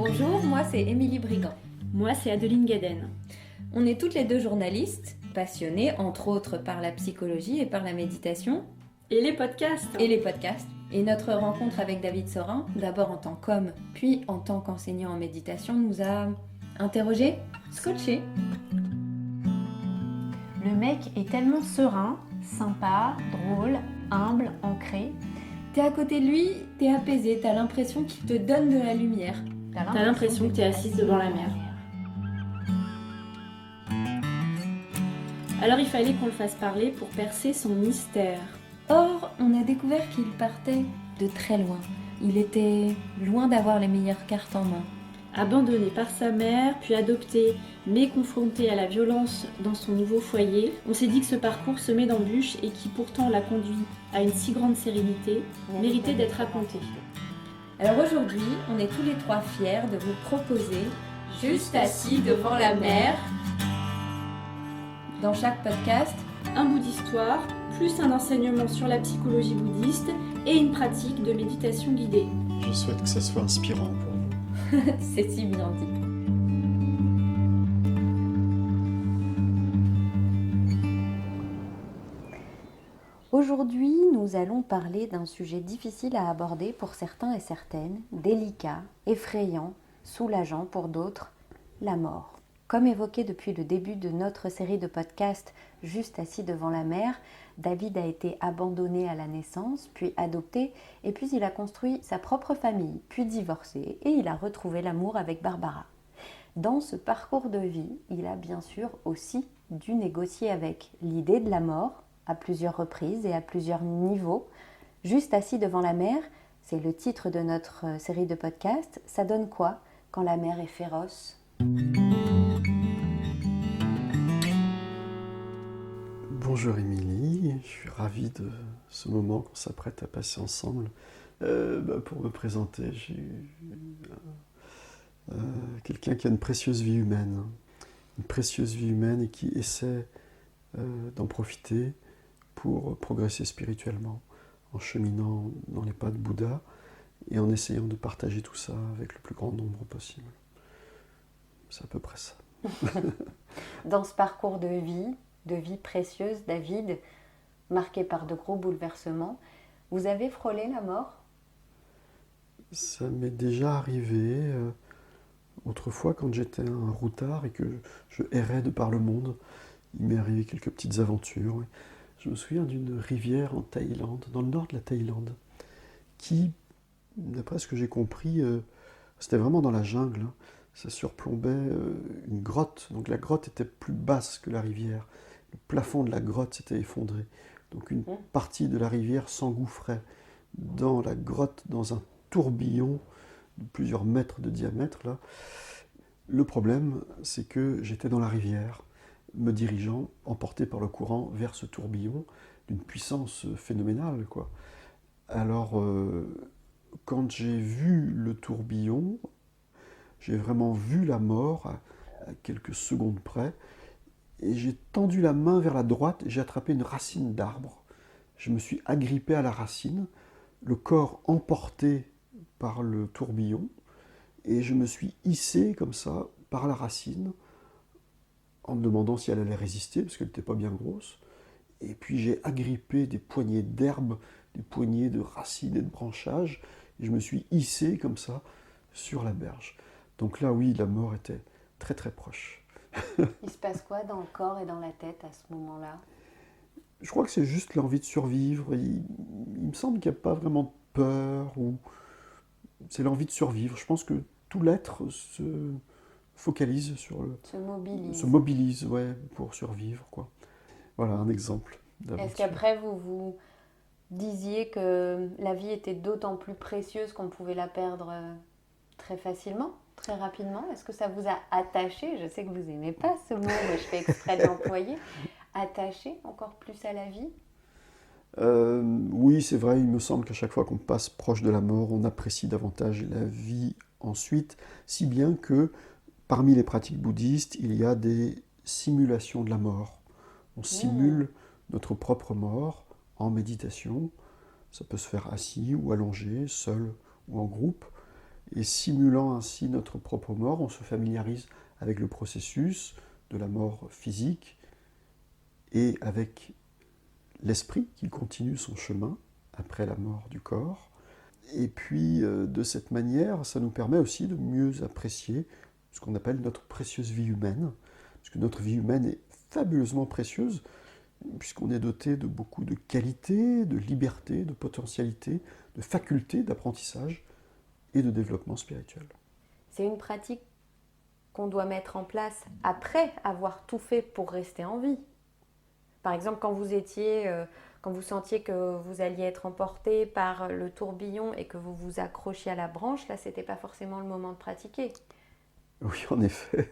Bonjour, moi c'est Émilie Brigand. Moi, c'est Adeline Gaden. On est toutes les deux journalistes, passionnées entre autres par la psychologie et par la méditation. Et les podcasts. Et les podcasts. Et notre rencontre avec David Sorin, d'abord en tant qu'homme, puis en tant qu'enseignant en méditation, nous a interrogés, scotchés. Le mec est tellement serein, sympa, drôle, humble, ancré. T'es à côté de lui, t'es apaisé, t'as l'impression qu'il te donne de la lumière. T'as l'impression que t'es assise devant la mer. Alors il fallait qu'on le fasse parler pour percer son mystère. Or, on a découvert qu'il partait de très loin. Il était loin d'avoir les meilleures cartes en main. Abandonné par sa mère, puis adopté, mais confronté à la violence dans son nouveau foyer, on s'est dit que ce parcours semé d'embûches et qui pourtant l'a conduit à une si grande sérénité, méritait d'être raconté. Alors aujourd'hui, on est tous les trois fiers de vous proposer Juste assis devant la mer. Dans chaque podcast, Un bout d'histoire, plus un enseignement sur la psychologie bouddhiste et une pratique de méditation guidée. Je souhaite que ça soit inspirant pour vous. c'est si bien dit. Aujourd'hui, nous allons parler d'un sujet difficile à aborder pour certains et certaines, délicat, effrayant, soulageant pour d'autres, la mort. Comme évoqué depuis le début de notre série de podcasts Juste assis devant la mer, David a été abandonné à la naissance, puis adopté, et puis il a construit sa propre famille, puis divorcé, et il a retrouvé l'amour avec Barbara. Dans ce parcours de vie, il a bien sûr aussi dû négocier avec l'idée de la mort, à plusieurs reprises et à plusieurs niveaux. Juste assis devant la mer, c'est le titre de notre série de podcasts. Ça donne quoi quand la mer est féroce ? Bonjour Émilie, je suis ravi de ce moment qu'on s'apprête à passer ensemble. Pour me présenter, j'ai quelqu'un qui a une précieuse vie humaine. Une précieuse vie humaine et qui essaie d'en profiter pour progresser spirituellement, en cheminant dans les pas de Bouddha et en essayant de partager tout ça avec le plus grand nombre possible. C'est à peu près ça. Dans ce parcours de vie précieuse, David, marqué par de gros bouleversements, vous avez frôlé la mort ? Ça m'est déjà arrivé autrefois quand j'étais un routard et que je errais de par le monde. Il m'est arrivé quelques petites aventures. Oui. Je me souviens d'une rivière en Thaïlande, dans le nord de la Thaïlande, qui, d'après ce que j'ai compris, c'était vraiment dans la jungle. Hein. Ça surplombait une grotte, donc la grotte était plus basse que la rivière. Le plafond de la grotte s'était effondré. Donc une partie de la rivière s'engouffrait dans la grotte, dans un tourbillon de plusieurs mètres de diamètre. Là. Le problème, c'est que j'étais dans la rivière, me dirigeant, emporté par le courant, vers ce tourbillon d'une puissance phénoménale, quoi. Alors, quand j'ai vu le tourbillon, j'ai vraiment vu la mort à quelques secondes près, et j'ai tendu la main vers la droite et j'ai attrapé une racine d'arbre. Je me suis agrippé à la racine, le corps emporté par le tourbillon, et je me suis hissé comme ça par la racine, en me demandant si elle allait résister, parce qu'elle n'était pas bien grosse. Et puis j'ai agrippé des poignées d'herbes, des poignées de racines et de branchages, et je me suis hissé comme ça sur la berge. Donc là, oui, la mort était très très proche. Il se passe quoi dans le corps et dans la tête à ce moment-là ? Je crois que c'est juste l'envie de survivre. Il me semble qu'il n'y a pas vraiment de peur, ou c'est l'envie de survivre. Je pense que tout l'être se focalise sur le... Se mobilise, ouais, pour survivre, quoi. Voilà, un exemple d'aventure. Est-ce qu'après, vous disiez que la vie était d'autant plus précieuse qu'on pouvait la perdre très facilement, très rapidement ? Est-ce que ça vous a attaché ? Je sais que vous n'aimez pas ce mot, mais je fais exprès de l'employer. Attaché encore plus à la vie ? Oui, c'est vrai, il me semble qu'à chaque fois qu'on passe proche de la mort, on apprécie davantage la vie ensuite, si bien que parmi les pratiques bouddhistes, il y a des simulations de la mort. On simule notre propre mort en méditation. Ça peut se faire assis ou allongé, seul ou en groupe. Et simulant ainsi notre propre mort, on se familiarise avec le processus de la mort physique et avec l'esprit qui continue son chemin après la mort du corps. Et puis, de cette manière, ça nous permet aussi de mieux apprécier ce qu'on appelle notre précieuse vie humaine, parce que notre vie humaine est fabuleusement précieuse, puisqu'on est doté de beaucoup de qualités, de liberté, de potentialités, de facultés d'apprentissage et de développement spirituel. C'est une pratique qu'on doit mettre en place après avoir tout fait pour rester en vie. Par exemple, quand vous sentiez que vous alliez être emporté par le tourbillon et que vous vous accrochiez à la branche, là, c'était pas forcément le moment de pratiquer. Oui, en effet.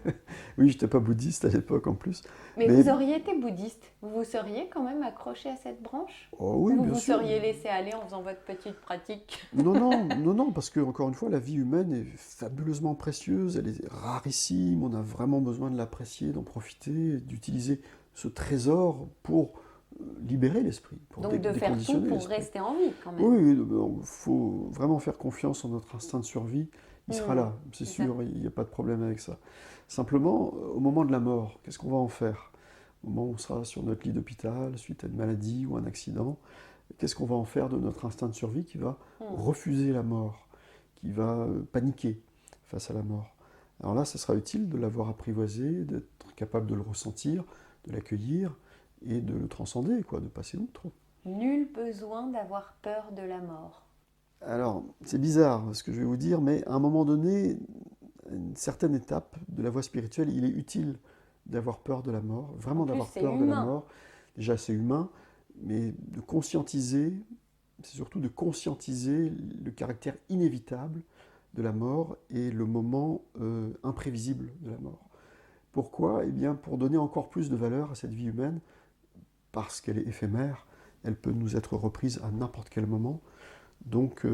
Oui, je n'étais pas bouddhiste à l'époque en plus. Mais vous auriez été bouddhiste, vous vous seriez quand même accroché à cette branche? Oh, oui, Ou bien vous sûr. seriez laissé aller en faisant votre petite pratique? Non, parce que, encore une fois, la vie humaine est fabuleusement précieuse, elle est rarissime, on a vraiment besoin de l'apprécier, d'en profiter, d'utiliser ce trésor pour libérer l'esprit, pour Donc de faire tout déconditionner pour l'esprit. rester en vie quand même. Oui, il faut vraiment faire confiance en notre instinct de survie. Il sera là, c'est c'est sûr, il n'y a pas de problème avec ça. Simplement, au moment de la mort, qu'est-ce qu'on va en faire? Au moment où on sera sur notre lit d'hôpital, suite à une maladie ou un accident, qu'est-ce qu'on va en faire de notre instinct de survie qui va refuser la mort, qui va paniquer face à la mort? Alors là, ça sera utile de l'avoir apprivoisé, d'être capable de le ressentir, de l'accueillir et de le transcender, de passer outre. Nul besoin d'avoir peur de la mort. Alors, c'est bizarre ce que je vais vous dire, mais à un moment donné, à une certaine étape de la voie spirituelle, il est utile d'avoir peur de la mort, vraiment d'avoir peur de la mort. Déjà, c'est humain, mais de conscientiser, c'est surtout de conscientiser le caractère inévitable de la mort et le moment imprévisible de la mort. Pourquoi? Eh bien, pour donner encore plus de valeur à cette vie humaine, parce qu'elle est éphémère, elle peut nous être reprise à n'importe quel moment. Donc,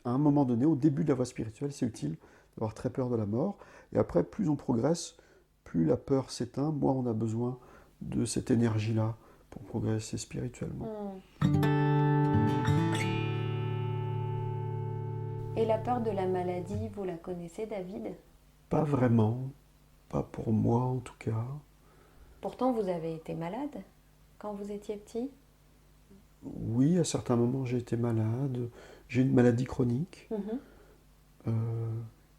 à un moment donné, au début de la voie spirituelle, c'est utile d'avoir très peur de la mort. Et après, plus on progresse, plus la peur s'éteint, moins on a besoin de cette énergie-là pour progresser spirituellement. Et la peur de la maladie, vous la connaissez, David? Pas vraiment, pas pour moi en tout cas. Pourtant, vous avez été malade quand vous étiez petit? Oui, à certains moments j'ai été malade. J'ai une maladie chronique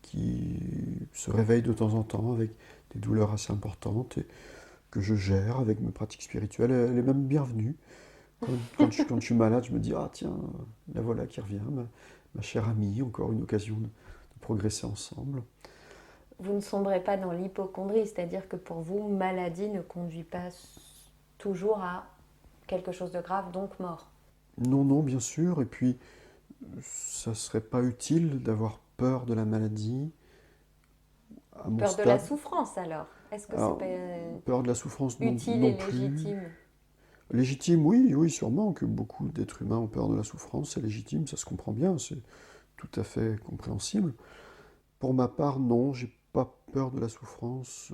qui se réveille de temps en temps avec des douleurs assez importantes et que je gère avec mes pratiques spirituelles. Elle est même bienvenue. Quand je suis malade, je me dis, ah tiens, la voilà qui revient, ma chère amie, encore une occasion de progresser ensemble. Vous ne sombrez pas dans l'hypocondrie, c'est-à-dire que pour vous, maladie ne conduit pas toujours à quelque chose de grave, donc mort. Non, bien sûr. Et puis, ça serait pas utile d'avoir peur de la maladie. À mon Peur stade. de la souffrance alors? Est-ce que Alors, c'est peur de la souffrance pas utile non et plus. légitime? Légitime, oui, sûrement que beaucoup d'êtres humains ont peur de la souffrance. C'est légitime, ça se comprend bien, c'est tout à fait compréhensible. Pour ma part, non, j'ai pas peur de la souffrance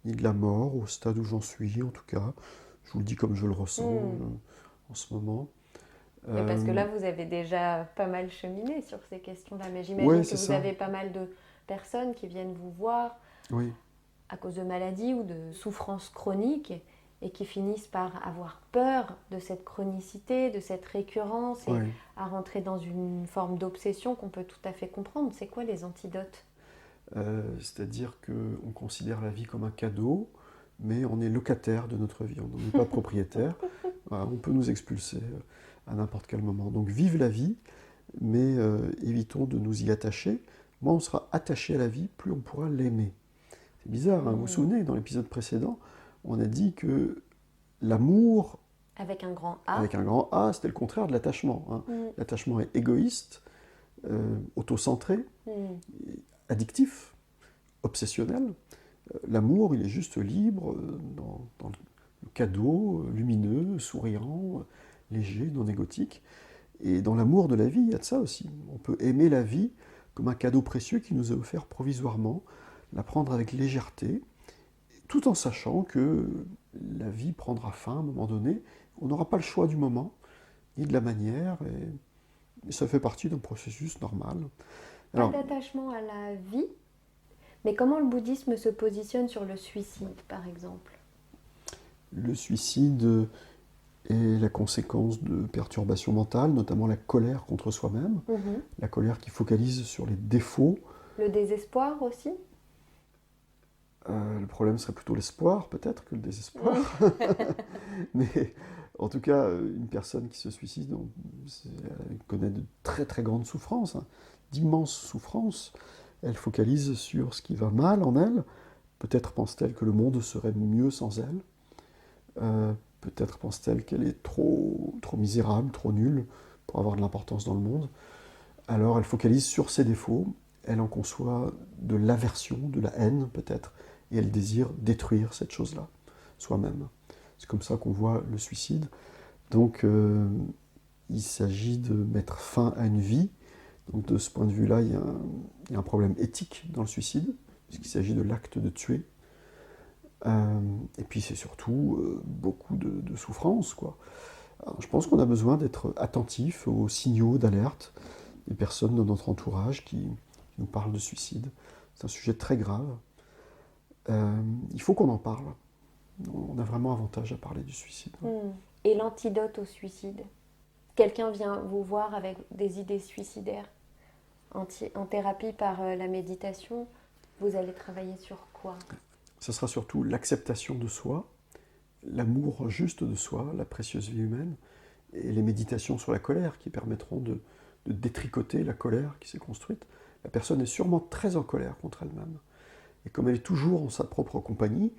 ni de la mort, au stade où j'en suis en tout cas. Je vous le dis comme je le ressens en ce moment. Mais parce que là, vous avez déjà pas mal cheminé sur ces questions-là. Mais j'imagine Ouais, que c'est vous ça. avez pas mal de personnes qui viennent vous voir Oui, à cause de maladies ou de souffrances chroniques et qui finissent par avoir peur de cette chronicité, de cette récurrence et ouais. à rentrer dans une forme d'obsession qu'on peut tout à fait comprendre. C'est quoi les antidotes? C'est-à-dire qu'on considère la vie comme un cadeau, mais on est locataire de notre vie, on n'en est pas propriétaire. Voilà, on peut nous expulser à n'importe quel moment. Donc vive la vie, mais évitons de nous y attacher. Moins on sera attaché à la vie, plus on pourra l'aimer. C'est bizarre, hein, vous vous souvenez, dans l'épisode précédent, on a dit que l'amour, Avec un grand A. avec un grand A, c'était le contraire de l'attachement. Hein. L'attachement est égoïste, autocentré, addictif, obsessionnel. L'amour, il est juste libre, dans le cadeau, lumineux, souriant, léger, non égotique. Et dans l'amour de la vie, il y a de ça aussi. On peut aimer la vie comme un cadeau précieux qui nous est offert provisoirement, la prendre avec légèreté, tout en sachant que la vie prendra fin à un moment donné. On n'aura pas le choix du moment, ni de la manière, et ça fait partie d'un processus normal. Pas Alors, d'attachement à la vie, mais comment le bouddhisme se positionne sur le suicide, par exemple? le suicide est la conséquence de perturbations mentales, notamment la colère contre soi-même, Mhm. la colère qui focalise sur les défauts. Le désespoir aussi? Le problème serait plutôt l'espoir, peut-être, que le désespoir. Mais en tout cas, une personne qui se suicide elle connaît de très très grandes souffrances, hein, d'immenses souffrances. Elle focalise sur ce qui va mal en elle. Peut-être pense-t-elle que le monde serait mieux sans elle. Peut-être pense-t-elle qu'elle est trop misérable, trop nulle pour avoir de l'importance dans le monde. Alors elle focalise sur ses défauts. Elle en conçoit de l'aversion, de la haine peut-être, et elle désire détruire cette chose-là, soi-même. C'est comme ça qu'on voit le suicide. Donc il s'agit de mettre fin à une vie. Donc de ce point de vue-là, il y a un problème éthique dans le suicide, puisqu'il s'agit de l'acte de tuer. Et puis c'est surtout beaucoup de souffrance, quoi. Alors, je pense qu'on a besoin d'être attentif aux signaux d'alerte des personnes dans notre entourage qui nous parlent de suicide. C'est un sujet très grave. Il faut qu'on en parle. On a vraiment avantage à parler du suicide. Et l'antidote au suicide? Quelqu'un vient vous voir avec des idées suicidaires en thérapie par la méditation, vous allez travailler sur quoi? Ce sera surtout l'acceptation de soi, l'amour juste de soi, la précieuse vie humaine, et les méditations sur la colère qui permettront de détricoter la colère qui s'est construite. La personne est sûrement très en colère contre elle-même. Et comme elle est toujours en sa propre compagnie,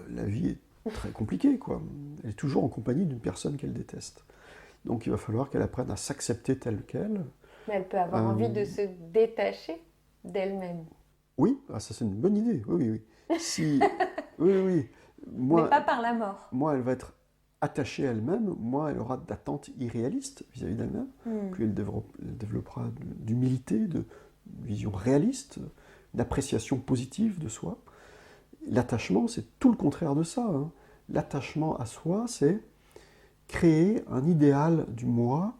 la vie est très compliquée, quoi. Elle est toujours en compagnie d'une personne qu'elle déteste. Donc il va falloir qu'elle apprenne à s'accepter telle qu'elle. Mais elle peut avoir envie de se détacher d'elle-même. Oui, ça c'est une bonne idée. Oui, oui, oui. Oui. Moi, mais pas par la mort. Moi, elle va être attachée à elle-même. Moi, elle aura d'attentes irréalistes vis-à-vis d'elle-même. Puis elle développera d'humilité, de vision réaliste, d'appréciation positive de soi. L'attachement, c'est tout le contraire de ça, hein. L'attachement à soi, c'est créer un idéal du moi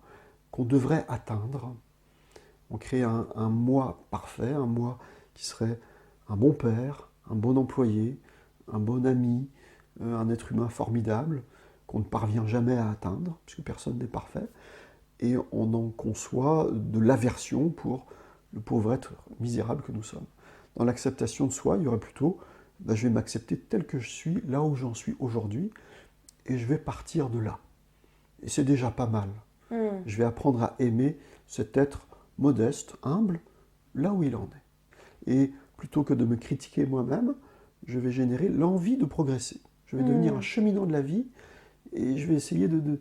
qu'on devrait atteindre. On crée un moi parfait, un moi qui serait un bon père, un bon employé, un bon ami, un être humain formidable qu'on ne parvient jamais à atteindre, puisque personne n'est parfait, et on en conçoit de l'aversion pour le pauvre être misérable que nous sommes. Dans l'acceptation de soi, il y aurait plutôt je vais m'accepter tel que je suis, là où j'en suis aujourd'hui, et je vais partir de là. Et c'est déjà pas mal. Je vais apprendre à aimer cet être modeste, humble, là où il en est. Et plutôt que de me critiquer moi-même, je vais générer l'envie de progresser. Je vais devenir un cheminot de la vie, et je vais essayer de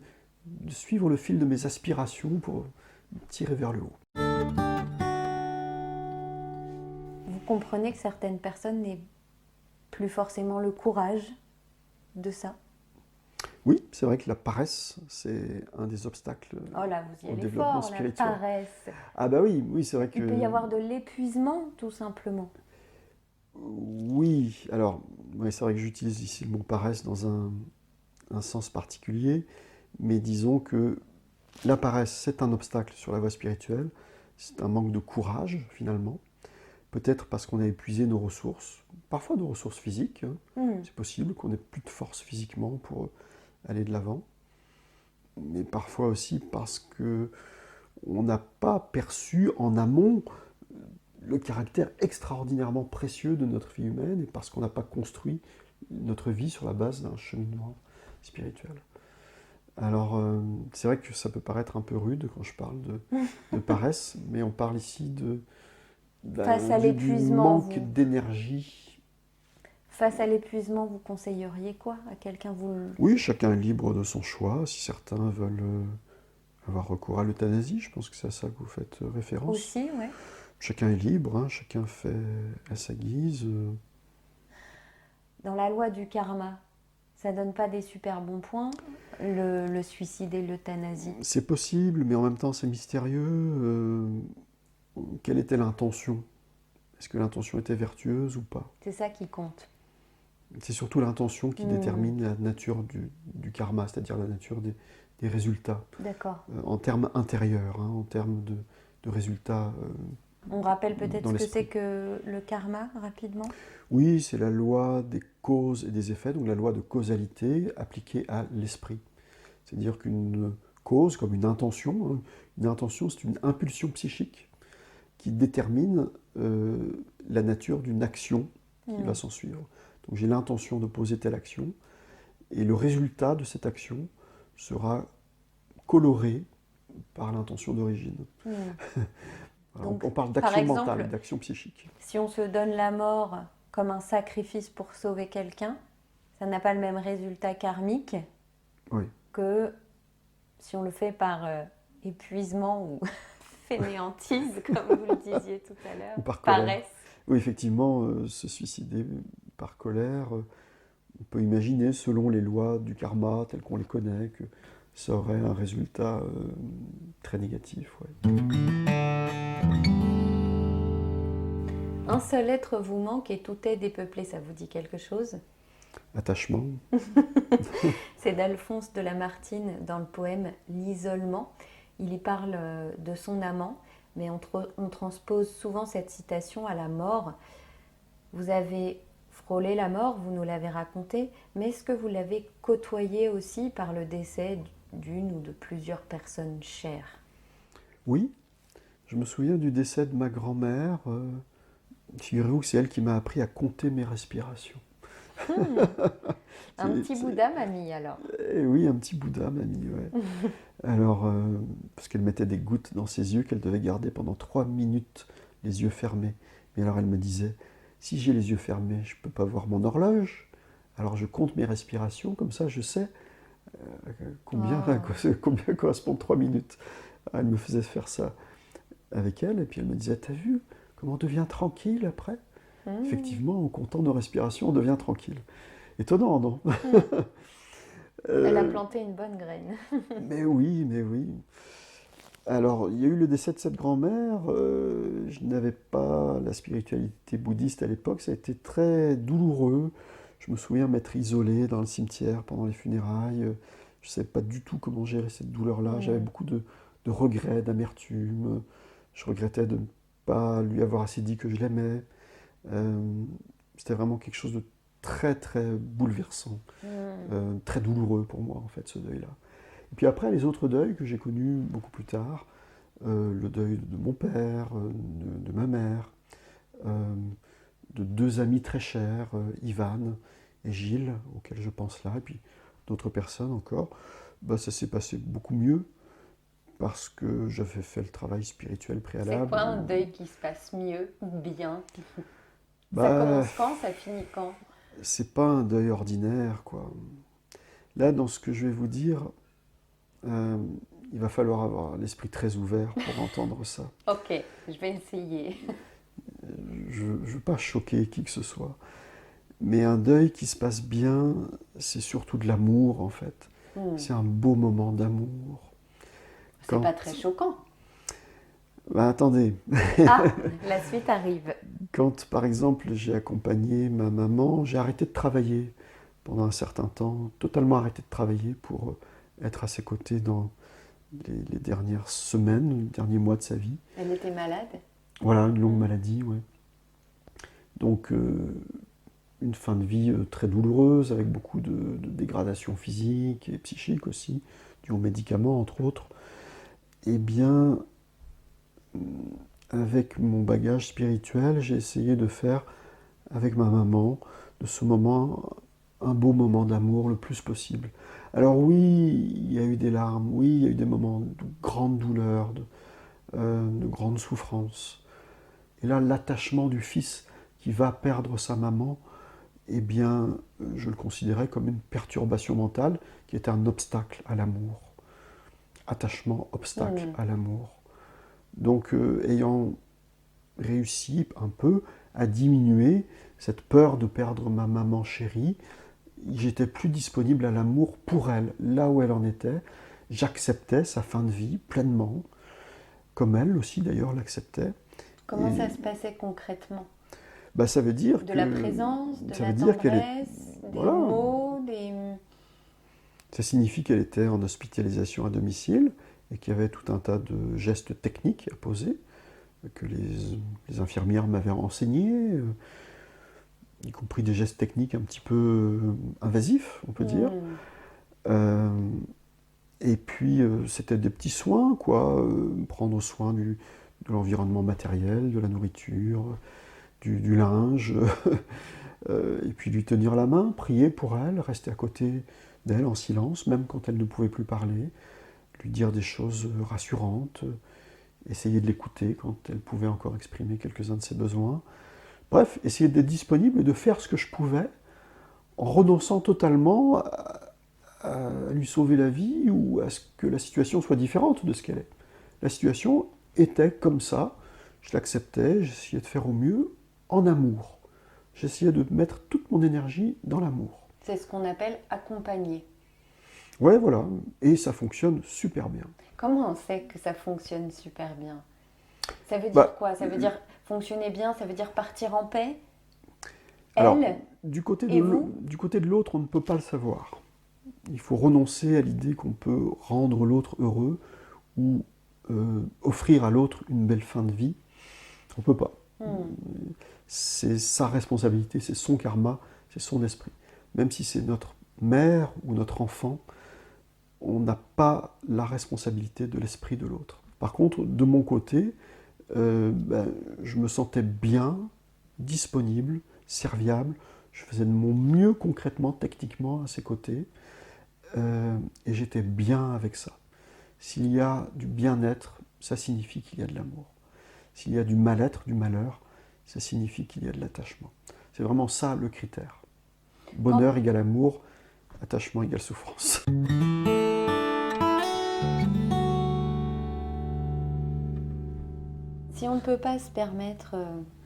suivre le fil de mes aspirations pour tirer vers le haut. Vous comprenez que certaines personnes n'aient plus forcément le courage de ça? Oui, c'est vrai que la paresse, c'est un des obstacles Vous y au allez développement fort, la spirituel. paresse. Ah bah oui, c'est vrai que... Il peut y avoir de l'épuisement, tout simplement. Oui, alors, c'est vrai que j'utilise ici le mot paresse dans un sens particulier, mais disons que la paresse, c'est un obstacle sur la voie spirituelle, c'est un manque de courage, finalement. Peut-être parce qu'on a épuisé nos ressources, parfois nos ressources physiques. C'est possible qu'on n'ait plus de force physiquement pour aller de l'avant. Mais parfois aussi parce qu'on n'a pas perçu en amont le caractère extraordinairement précieux de notre vie humaine et parce qu'on n'a pas construit notre vie sur la base d'un cheminement spirituel. Alors, c'est vrai que ça peut paraître un peu rude quand je parle de paresse, mais on parle ici Face à du l'épuisement, manque d'énergie. Face à l'épuisement, vous conseilleriez quoi à quelqu'un Oui, chacun est libre de son choix. Si certains veulent avoir recours à l'euthanasie, je pense que c'est à ça que vous faites référence. Aussi, ouais. Chacun est libre, hein, chacun fait à sa guise. Dans la loi du karma, ça donne pas des super bons points, le suicide et l'euthanasie? C'est possible, mais en même temps c'est mystérieux. Quelle était l'intention? Est-ce que l'intention était vertueuse ou pas? C'est ça qui compte. C'est surtout l'intention qui détermine la nature du karma, c'est-à-dire la nature des résultats. D'accord. En termes intérieurs, hein, en termes de résultats On rappelle peut-être dans ce que l'esprit. c'est que le karma, rapidement. Oui, c'est la loi des causes et des effets, donc la loi de causalité appliquée à l'esprit. C'est-à-dire qu'une cause, comme une intention, c'est une impulsion psychique qui détermine la nature d'une action qui va s'en suivre. Donc j'ai l'intention de poser telle action, et le résultat de cette action sera coloré par l'intention d'origine. Voilà, Donc, on parle par d'action exemple, mentale, d'action psychique. Si on se donne la mort comme un sacrifice pour sauver quelqu'un, ça n'a pas le même résultat karmique Oui. que si on le fait par épuisement ou fainéantise, comme vous le disiez tout à l'heure, Ou par colère. paresse. Oui, effectivement, se suicider par colère, on peut imaginer, selon les lois du karma telles qu'on les connaît, que ça aurait un résultat très négatif. Ouais. Un seul être vous manque et tout est dépeuplé, ça vous dit quelque chose? Attachement. C'est d'Alphonse de Lamartine dans le poème L'isolement. Il y parle de son amant, mais on transpose souvent cette citation à la mort. Vous avez frôlé la mort, vous nous l'avez raconté, mais est-ce que vous l'avez côtoyé aussi par le décès d'une ou de plusieurs personnes chères? Oui, je me souviens du décès de ma grand-mère. Figurez-vous que c'est elle qui m'a appris à compter mes respirations. Un petit Bouddha m'a mis alors. Oui, un petit Bouddha m'a mis, ouais. Alors, parce qu'elle mettait des gouttes dans ses yeux qu'elle devait garder pendant 3 minutes, les yeux fermés. Mais alors elle me disait, si j'ai les yeux fermés, je ne peux pas voir mon horloge. Alors je compte mes respirations, comme ça je sais combien correspondent 3 minutes. Elle me faisait faire ça avec elle, et puis elle me disait, t'as vu comment on devient tranquille après? Effectivement, en comptant nos respirations, on devient tranquille. Étonnant, non? Elle a planté une bonne graine. Mais oui, mais oui. Alors, il y a eu le décès de cette grand-mère. Je n'avais pas la spiritualité bouddhiste à l'époque. Ça a été très douloureux. Je me souviens m'être isolé dans le cimetière pendant les funérailles. Je ne savais pas du tout comment gérer cette douleur-là. J'avais beaucoup de regrets, d'amertume. Je regrettais de ne pas lui avoir assez dit que je l'aimais. C'était vraiment quelque chose de très, très bouleversant. Très douloureux pour moi, en fait, ce deuil-là. Et puis après, les autres deuils que j'ai connus beaucoup plus tard, le deuil de mon père, de ma mère, de 2 amis très chers, Ivan et Gilles, auxquels je pense là, et puis d'autres personnes encore, bah, ça s'est passé beaucoup mieux parce que j'avais fait le travail spirituel préalable. C'est quoi un deuil qui se passe mieux ou bien? Ça Bah, commence quand? Ça finit quand? c'est pas un deuil ordinaire, quoi. Là, dans ce que je vais vous dire, il va falloir avoir l'esprit très ouvert pour entendre ça. Ok, je vais essayer. Je ne veux pas choquer qui que ce soit. Mais un deuil qui se passe bien, c'est surtout de l'amour, en fait. C'est un beau moment d'amour. C'est pas très choquant. Bah, attendez. Ah, la suite arrive. Quand, par exemple, j'ai accompagné ma maman, j'ai arrêté de travailler pendant un certain temps, totalement arrêté de travailler pour être à ses côtés dans les dernières semaines, les derniers mois de sa vie. Elle était malade? Voilà, une longue maladie, ouais. Donc, une fin de vie très douloureuse, avec beaucoup de dégradation physique et psychique aussi, due aux médicaments, entre autres. Eh bien, avec mon bagage spirituel, j'ai essayé de faire, avec ma maman, de ce moment, un beau moment d'amour le plus possible. Alors oui, il y a eu des larmes, oui, il y a eu des moments de grande douleur, de grande souffrance. Et là, l'attachement du fils qui va perdre sa maman, eh bien, je le considérais comme une perturbation mentale qui était un obstacle à l'amour. Attachement, obstacle à l'amour. Donc, ayant réussi un peu à diminuer cette peur de perdre ma maman chérie, j'étais plus disponible à l'amour pour elle, là où elle en était. J'acceptais sa fin de vie pleinement, comme elle aussi d'ailleurs l'acceptait. Comment ça se passait concrètement? Bah, ça veut dire de la présence, de ça la veut dire qu'elle tendresse, des voilà. mots, des... Ça signifie qu'elle était en hospitalisation à domicile et qu'il y avait tout un tas de gestes techniques à poser, que les infirmières m'avaient enseignées, y compris des gestes techniques un petit peu invasifs, on peut dire. Euh, et puis, c'était des petits soins, quoi. Prendre soin de l'environnement matériel, de la nourriture, du linge, et puis lui tenir la main, prier pour elle, rester à côté d'elle en silence, même quand elle ne pouvait plus parler, lui dire des choses rassurantes, essayer de l'écouter quand elle pouvait encore exprimer quelques-uns de ses besoins. Bref, essayer d'être disponible et de faire ce que je pouvais en renonçant totalement à lui sauver la vie ou à ce que la situation soit différente de ce qu'elle est. La situation était comme ça, je l'acceptais, j'essayais de faire au mieux en amour. J'essayais de mettre toute mon énergie dans l'amour. C'est ce qu'on appelle accompagner. Ouais, voilà, et ça fonctionne super bien. Comment on sait que ça fonctionne super bien? Ça veut dire quoi? Ça veut dire fonctionner bien, ça veut dire partir en paix? Alors, Elle du côté et vous? du côté de l'autre, on ne peut pas le savoir. Il faut renoncer à l'idée qu'on peut rendre l'autre heureux ou offrir à l'autre une belle fin de vie. On ne peut pas. C'est sa responsabilité, c'est son karma, c'est son esprit. Même si c'est notre mère ou notre enfant, on n'a pas la responsabilité de l'esprit de l'autre. Par contre, de mon côté, je me sentais bien, disponible, serviable. Je faisais de mon mieux concrètement, techniquement à ses côtés. Et j'étais bien avec ça. S'il y a du bien-être, ça signifie qu'il y a de l'amour. S'il y a du mal-être, du malheur, ça signifie qu'il y a de l'attachement. C'est vraiment ça le critère. Bonheur égale amour, attachement égale souffrance. Si on ne peut pas se permettre,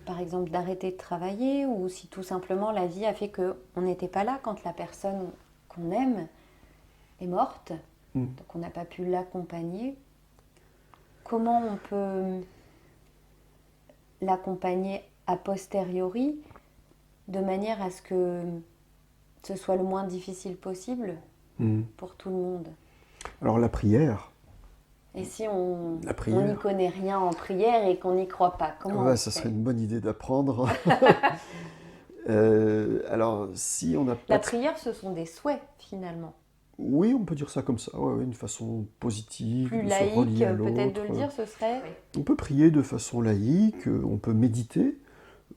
par exemple, d'arrêter de travailler, ou si tout simplement la vie a fait qu'on n'était pas là quand la personne qu'on aime est morte, donc on n'a pas pu l'accompagner, comment on peut l'accompagner a posteriori, de manière à ce que ce soit le moins difficile possible pour tout le monde? Alors la prière. Et si on n'y connaît rien en prière et qu'on n'y croit pas, comment on ça fait? serait une bonne idée d'apprendre. Alors si on n'a pas... La prière, ce sont des souhaits finalement. Oui, on peut dire ça comme ça, une façon positive, Plus de laïque, se relier à l'autre. peut-être de le dire, ce serait... On peut prier de façon laïque, on peut méditer.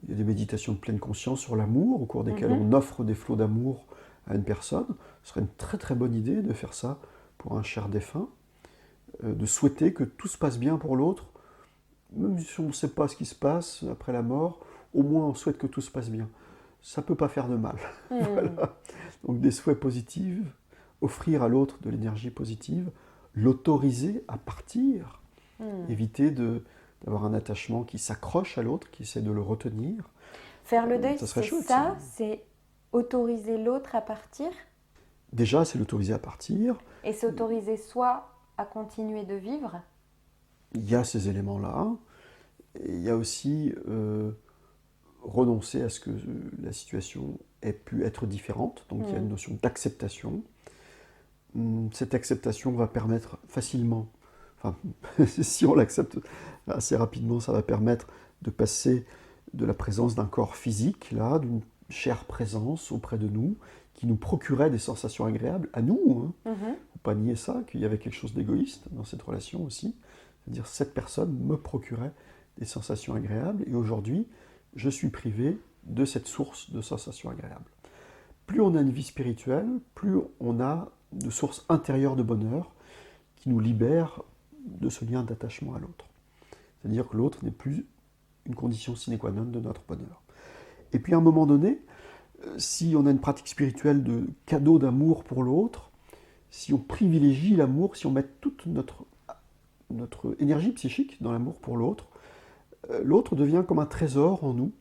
Il y a des méditations de pleine conscience sur l'amour, au cours desquelles on offre des flots d'amour à une personne. Ce serait une très très bonne idée de faire ça pour un cher défunt, de souhaiter que tout se passe bien pour l'autre, même si on ne sait pas ce qui se passe après la mort, au moins on souhaite que tout se passe bien. Ça ne peut pas faire de mal. Voilà. Donc des souhaits positifs, offrir à l'autre de l'énergie positive, l'autoriser à partir, éviter d'avoir un attachement qui s'accroche à l'autre, qui essaie de le retenir. Faire le deuil, Ça serait c'est chouette, ça, c'est autoriser l'autre à partir Déjà, c'est l'autoriser à partir. et s'autoriser soi à continuer de vivre. Il y a ces éléments-là. Et il y a aussi renoncer à ce que la situation ait pu être différente. Donc il y a une notion d'acceptation. Cette acceptation va permettre facilement, enfin, si on l'accepte assez rapidement, ça va permettre de passer de la présence d'un corps physique, là, d'une chère présence auprès de nous, qui nous procurait des sensations agréables à nous. Faut pas nier ça, qu'il y avait quelque chose d'égoïste dans cette relation aussi. C'est-à-dire, cette personne me procurait des sensations agréables, et aujourd'hui, je suis privé de cette source de sensations agréables. Plus on a une vie spirituelle, plus on a de sources intérieures de bonheur qui nous libèrent de ce lien d'attachement à l'autre. C'est-à-dire que l'autre n'est plus une condition sine qua non de notre bonheur. Et puis à un moment donné, si on a une pratique spirituelle de cadeau d'amour pour l'autre, si on privilégie l'amour, si on met toute notre énergie psychique dans l'amour pour l'autre, l'autre devient comme un trésor en nous.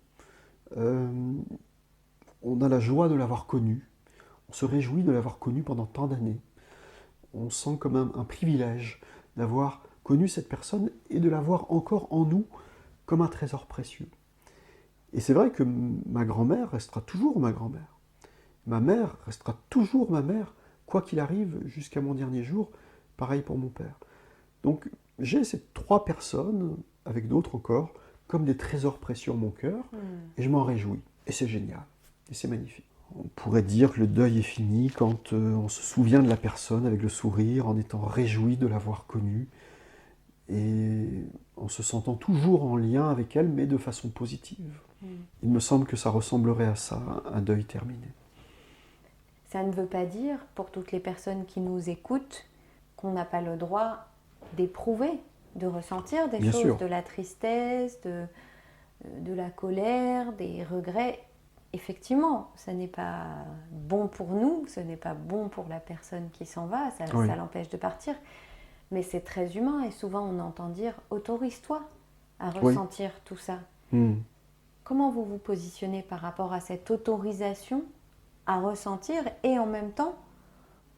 On a la joie de l'avoir connu. On se réjouit de l'avoir connu pendant tant d'années. On sent comme un privilège d'avoir connu cette personne et de l'avoir encore en nous comme un trésor précieux. Et c'est vrai que ma grand-mère restera toujours ma grand-mère. Ma mère restera toujours ma mère, quoi qu'il arrive jusqu'à mon dernier jour. Pareil pour mon père. Donc j'ai ces trois personnes avec d'autres encore, comme des trésors précieux en mon cœur, et je m'en réjouis. Et c'est génial, et c'est magnifique. On pourrait dire que le deuil est fini quand on se souvient de la personne avec le sourire, en étant réjoui de l'avoir connue, et en se sentant toujours en lien avec elle, mais de façon positive. Il me semble que ça ressemblerait à ça, un deuil terminé. Ça ne veut pas dire, pour toutes les personnes qui nous écoutent, qu'on n'a pas le droit d'éprouver, de ressentir des Bien choses, sûr. de la tristesse, de la colère, des regrets. Effectivement, ce n'est pas bon pour nous, ce n'est pas bon pour la personne qui s'en va, ça l'empêche de partir. Mais c'est très humain et souvent on entend dire « autorise-toi à ressentir tout ça ». Comment vous vous positionnez par rapport à cette autorisation à ressentir et en même temps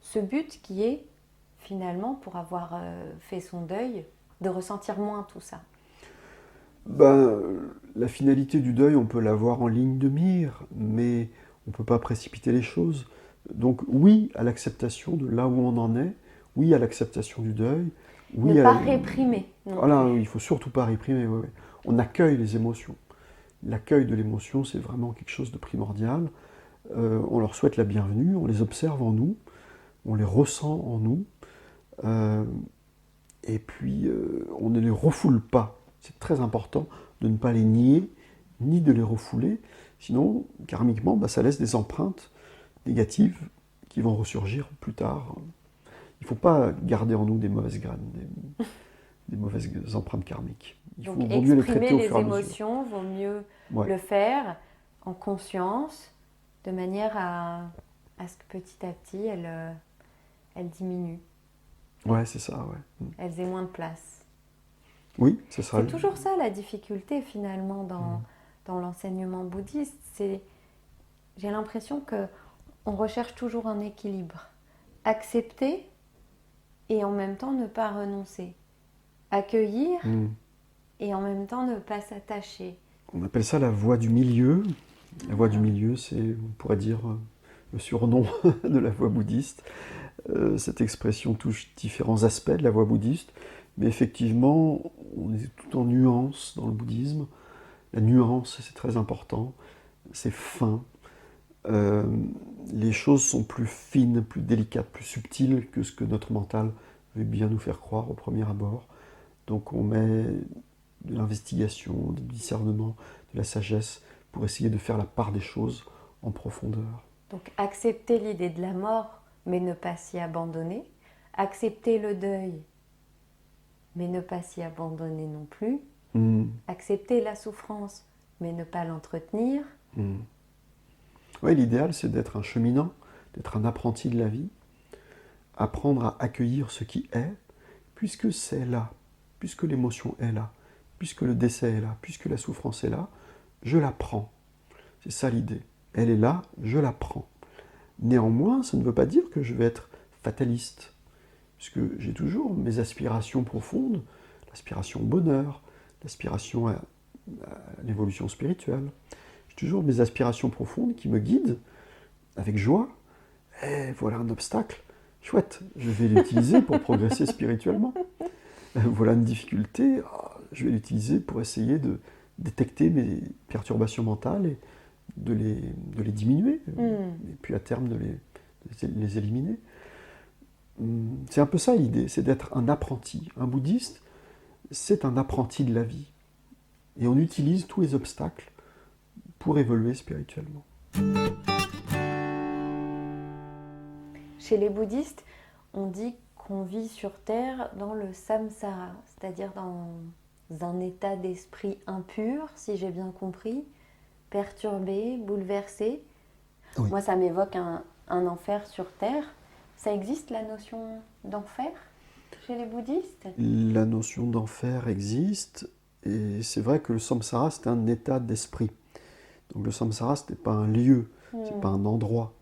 ce but qui est finalement pour avoir fait son deuil de ressentir moins tout ça? La finalité du deuil, on peut l'avoir en ligne de mire, mais on ne peut pas précipiter les choses. Donc oui à l'acceptation de là où on en est, oui à l'acceptation du deuil. Oui ne pas réprimer. Voilà, il ne faut surtout pas réprimer. Ouais. On accueille les émotions. L'accueil de l'émotion, c'est vraiment quelque chose de primordial. On leur souhaite la bienvenue, on les observe en nous, on les ressent en nous, et puis on ne les refoule pas. C'est très important de ne pas les nier, ni de les refouler, sinon, karmiquement, ça laisse des empreintes négatives qui vont ressurgir plus tard. Il ne faut pas garder en nous des mauvaises graines, des mauvaises empreintes karmiques. Donc vaut mieux les traiter au fur et à mesure. Exprimer les émotions, vaut mieux le faire en conscience, de manière à ce que petit à petit, elles diminuent. Ouais, c'est ça, ouais. Elles aient moins de place. Oui, c'est ça. C'est toujours ça la difficulté finalement dans l'enseignement bouddhiste. J'ai l'impression qu'on recherche toujours un équilibre. Accepter et en même temps ne pas renoncer. Accueillir et en même temps ne pas s'attacher. On appelle ça la voie du milieu. La voie du milieu, c'est, on pourrait dire, le surnom de la voie bouddhiste. Cette expression touche différents aspects de la voie bouddhiste, mais effectivement, on est tout en nuances dans le bouddhisme. La nuance, c'est très important, c'est fin. Les choses sont plus fines, plus délicates, plus subtiles que ce que notre mental veut bien nous faire croire au premier abord. Donc on met de l'investigation, du discernement, de la sagesse pour essayer de faire la part des choses en profondeur. Donc accepter l'idée de la mort, mais ne pas s'y abandonner. Accepter le deuil, mais ne pas s'y abandonner non plus. Accepter la souffrance, mais ne pas l'entretenir. Oui, l'idéal, c'est d'être un cheminant, d'être un apprenti de la vie, apprendre à accueillir ce qui est, puisque c'est là, puisque l'émotion est là, puisque le décès est là, puisque la souffrance est là, je la prends. C'est ça l'idée. Elle est là, je la prends. Néanmoins, ça ne veut pas dire que je vais être fataliste, puisque j'ai toujours mes aspirations profondes, l'aspiration au bonheur, l'aspiration à l'évolution spirituelle. J'ai toujours mes aspirations profondes qui me guident avec joie. Et voilà un obstacle, chouette, je vais l'utiliser pour progresser spirituellement. Voilà une difficulté, je vais l'utiliser pour essayer de détecter mes perturbations mentales et de les diminuer, et puis à terme de les éliminer. C'est un peu ça l'idée, c'est d'être un apprenti. Un bouddhiste, c'est un apprenti de la vie. Et on utilise tous les obstacles pour évoluer spirituellement. Chez les bouddhistes, on dit qu'on vit sur Terre dans le samsara, c'est-à-dire dans un état d'esprit impur, si j'ai bien compris, perturbé, bouleversé. Oui. Moi, ça m'évoque un enfer sur Terre. Ça existe, la notion d'enfer chez les bouddhistes? La notion d'enfer existe, et c'est vrai que le samsara, c'est un état d'esprit. Donc le samsara, ce n'est pas un lieu, ce n'est pas un endroit.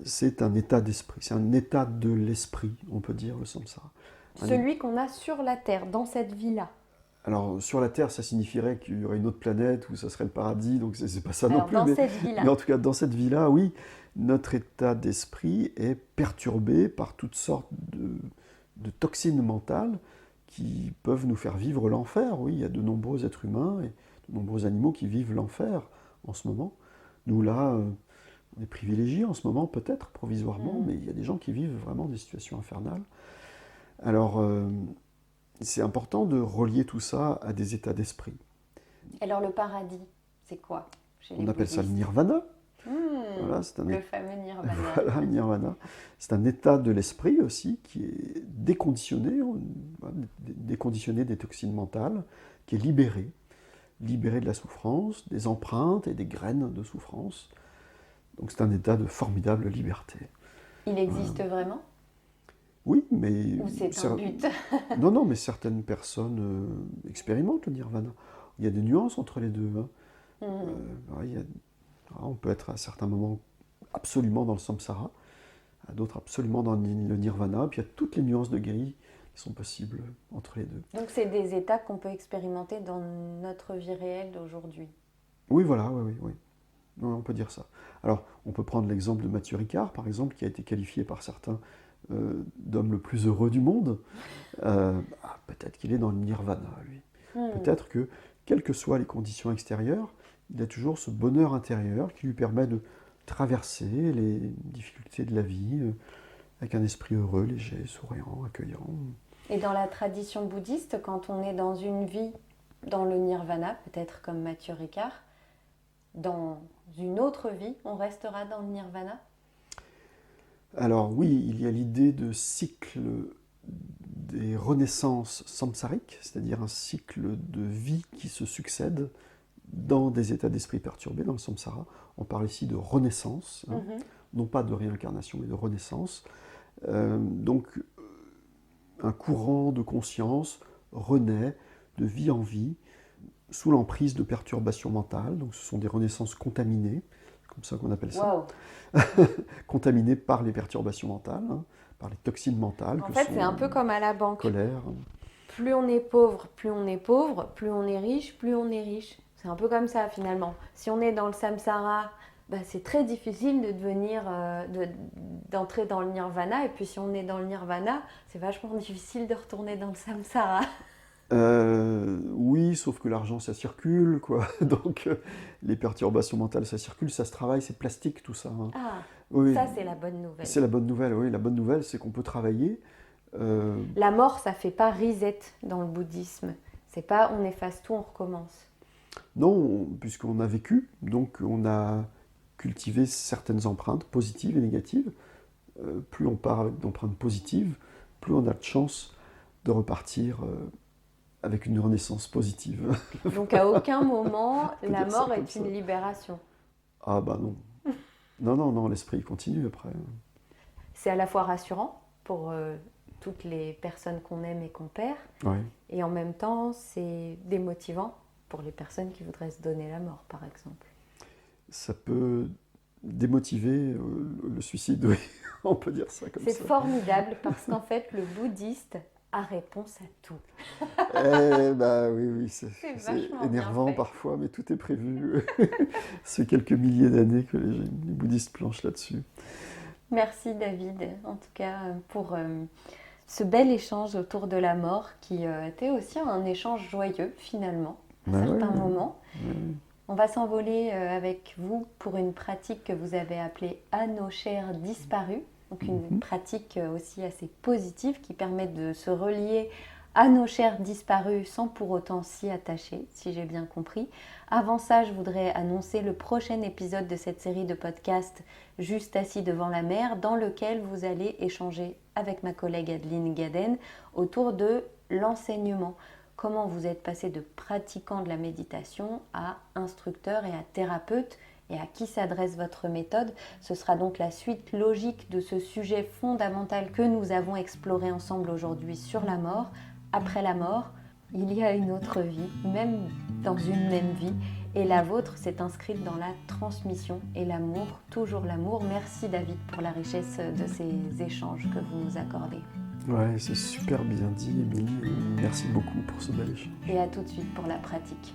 C'est un état d'esprit, c'est un état de l'esprit, on peut dire, le samsara. Celui qu'on a sur la Terre, dans cette vie-là. Alors, sur la Terre, ça signifierait qu'il y aurait une autre planète où ça serait le paradis, donc c'est pas ça non plus. Dans cette vie-là. Mais en tout cas, dans cette vie-là, oui, notre état d'esprit est perturbé par toutes sortes de toxines mentales qui peuvent nous faire vivre l'enfer. Oui, il y a de nombreux êtres humains et de nombreux animaux qui vivent l'enfer en ce moment. Nous, là, on est privilégiés en ce moment, peut-être, provisoirement, mais il y a des gens qui vivent vraiment des situations infernales. Alors, c'est important de relier tout ça à des états d'esprit. Alors le paradis, c'est quoi chez les On appelle ça le bouddhistes? nirvana. Voilà, c'est Le fameux nirvana. Voilà, le nirvana. C'est un état de l'esprit aussi qui est déconditionné, déconditionné des toxines mentales, qui est libéré de la souffrance, des empreintes et des graines de souffrance. Donc c'est un état de formidable liberté. Il existe vraiment? Oui, mais... Ou c'est un but? Non, mais certaines personnes expérimentent le nirvana. Il y a des nuances entre les deux. On peut être à certains moments absolument dans le samsara, à d'autres absolument dans le nirvana, puis il y a toutes les nuances de gris qui sont possibles entre les deux. Donc c'est des états qu'on peut expérimenter dans notre vie réelle d'aujourd'hui. Oui, voilà, oui. Oui, on peut dire ça. Alors, on peut prendre l'exemple de Mathieu Ricard, par exemple, qui a été qualifié par certains d'homme le plus heureux du monde. Peut-être qu'il est dans le nirvana, lui. Peut-être que, quelles que soient les conditions extérieures, il a toujours ce bonheur intérieur qui lui permet de traverser les difficultés de la vie avec un esprit heureux, léger, souriant, accueillant. Et dans la tradition bouddhiste, quand on est dans une vie dans le nirvana, peut-être comme Mathieu Ricard, dans une autre vie, on restera dans le nirvana? Alors oui, il y a l'idée de cycle des renaissances samsariques, c'est-à-dire un cycle de vie qui se succède dans des états d'esprit perturbés, dans le samsara. On parle ici de renaissance, non pas de réincarnation, mais de renaissance. Donc, un courant de conscience renaît de vie en vie, sous l'emprise de perturbations mentales. Donc, ce sont des renaissances contaminées, c'est comme ça qu'on appelle ça. Wow. Contaminées par les perturbations mentales, par les toxines mentales. En fait, c'est un peu comme à la banque. Colère. Plus on est pauvre, plus on est pauvre, plus on est riche, plus on est riche. C'est un peu comme ça finalement. Si on est dans le samsara, c'est très difficile de devenir, d'entrer dans le nirvana. Et puis si on est dans le nirvana, c'est vachement difficile de retourner dans le samsara. Oui, sauf que l'argent ça circule, quoi. Donc les perturbations mentales ça circule, ça se travaille, c'est plastique tout ça. Ah, oui, ça c'est la bonne nouvelle. C'est la bonne nouvelle, oui. La bonne nouvelle c'est qu'on peut travailler. La mort ça fait pas reset dans le bouddhisme. C'est pas on efface tout, on recommence. Non, puisqu'on a vécu, donc on a cultivé certaines empreintes positives et négatives. Plus on part avec d'empreintes positives, plus on a de chance de repartir avec une renaissance positive. Donc à aucun moment, la mort est une libération. Ah bah non. Non, l'esprit continue après. C'est à la fois rassurant pour toutes les personnes qu'on aime et qu'on perd, et en même temps c'est démotivant pour les personnes qui voudraient se donner la mort, par exemple. Ça peut démotiver le suicide, oui, on peut dire ça comme ça. C'est formidable parce qu'en fait, le bouddhiste a réponse à tout. Oui, c'est vachement énervant bien fait. parfois, mais tout est prévu. C'est quelques milliers d'années que les bouddhistes planchent là-dessus. Merci David, en tout cas, pour ce bel échange autour de la mort qui était aussi un échange joyeux, finalement, à certains moments. On va s'envoler avec vous pour une pratique que vous avez appelée « À nos chers disparus ». Donc une pratique aussi assez positive qui permet de se relier à nos chers disparus sans pour autant s'y attacher, si j'ai bien compris. Avant ça, je voudrais annoncer le prochain épisode de cette série de podcasts « Juste assis devant la mer » dans lequel vous allez échanger avec ma collègue Adeline Gaden autour de l'enseignement. Comment vous êtes passé de pratiquant de la méditation à instructeur et à thérapeute et à qui s'adresse votre méthode. Ce sera donc la suite logique de ce sujet fondamental que nous avons exploré ensemble aujourd'hui sur la mort. Après la mort, il y a une autre vie, même dans une même vie. Et la vôtre s'est inscrite dans la transmission et l'amour, toujours l'amour. Merci David pour la richesse de ces échanges que vous nous accordez. Ouais, c'est super bien dit, Émilie. Merci beaucoup pour ce bel échange. Et à tout de suite pour la pratique.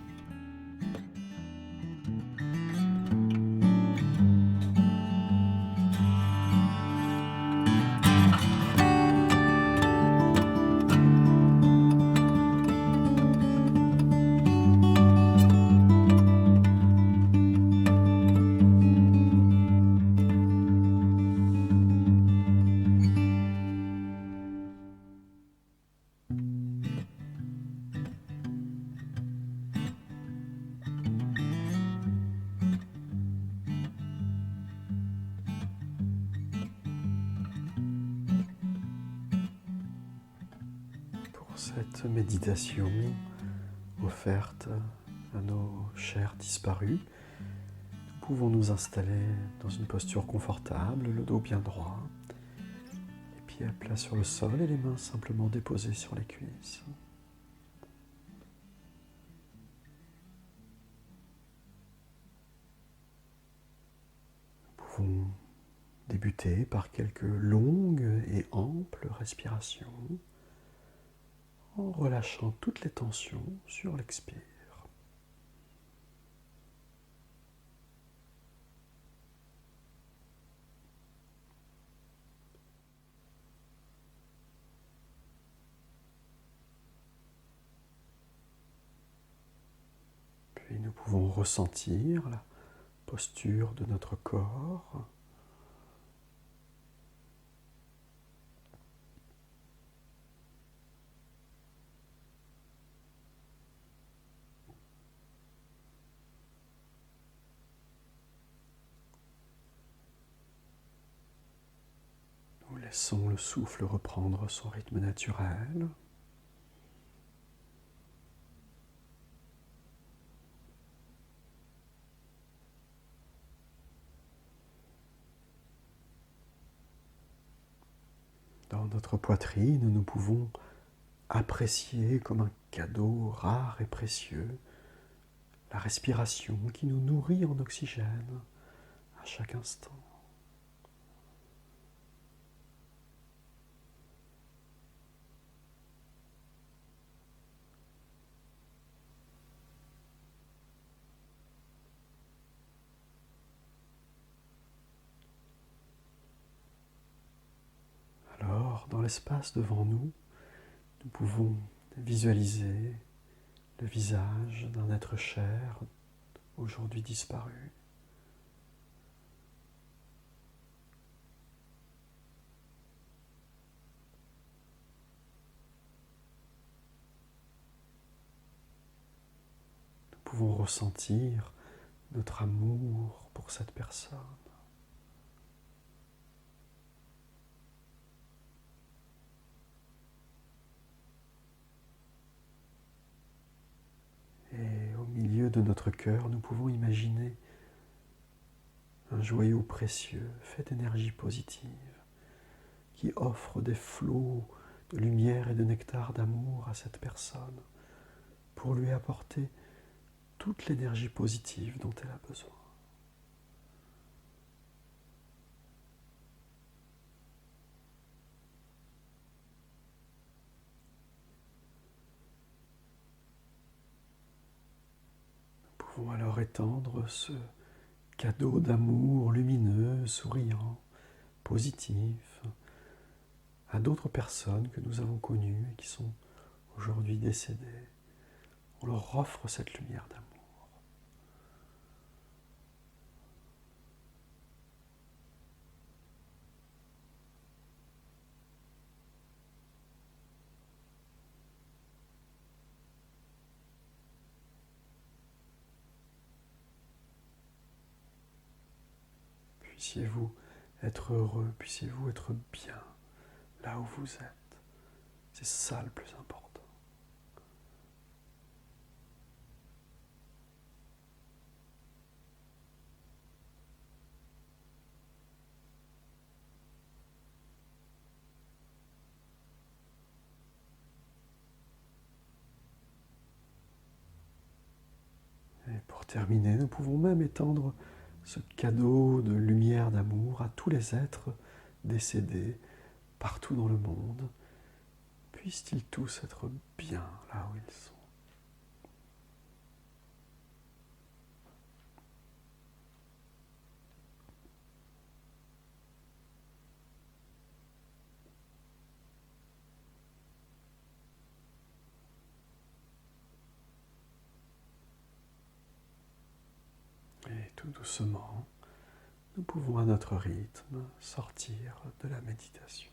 cette méditation offerte à nos chers disparus. Nous pouvons nous installer dans une posture confortable, le dos bien droit, les pieds à plat sur le sol et les mains simplement déposées sur les cuisses. Nous pouvons débuter par quelques longues et amples respirations en relâchant toutes les tensions sur l'expire. Puis nous pouvons ressentir la posture de notre corps. Nous laissons le souffle reprendre son rythme naturel. Dans notre poitrine, nous pouvons apprécier comme un cadeau rare et précieux la respiration qui nous nourrit en oxygène à chaque instant. Alors, dans l'espace devant nous, nous pouvons visualiser le visage d'un être cher, aujourd'hui disparu. Nous pouvons ressentir notre amour pour cette personne. Et au milieu de notre cœur, nous pouvons imaginer un joyau précieux fait d'énergie positive qui offre des flots de lumière et de nectar d'amour à cette personne pour lui apporter toute l'énergie positive dont elle a besoin. Nous pouvons alors étendre ce cadeau d'amour lumineux, souriant, positif, à d'autres personnes que nous avons connues et qui sont aujourd'hui décédées. On leur offre cette lumière d'amour. Puissiez-vous être heureux, puissiez-vous être bien là où vous êtes. C'est ça le plus important. Et pour terminer, nous pouvons même étendre ce cadeau de lumière, d'amour à tous les êtres décédés partout dans le monde. Puissent-ils tous être bien là où ils sont. Et tout doucement, nous pouvons à notre rythme sortir de la méditation.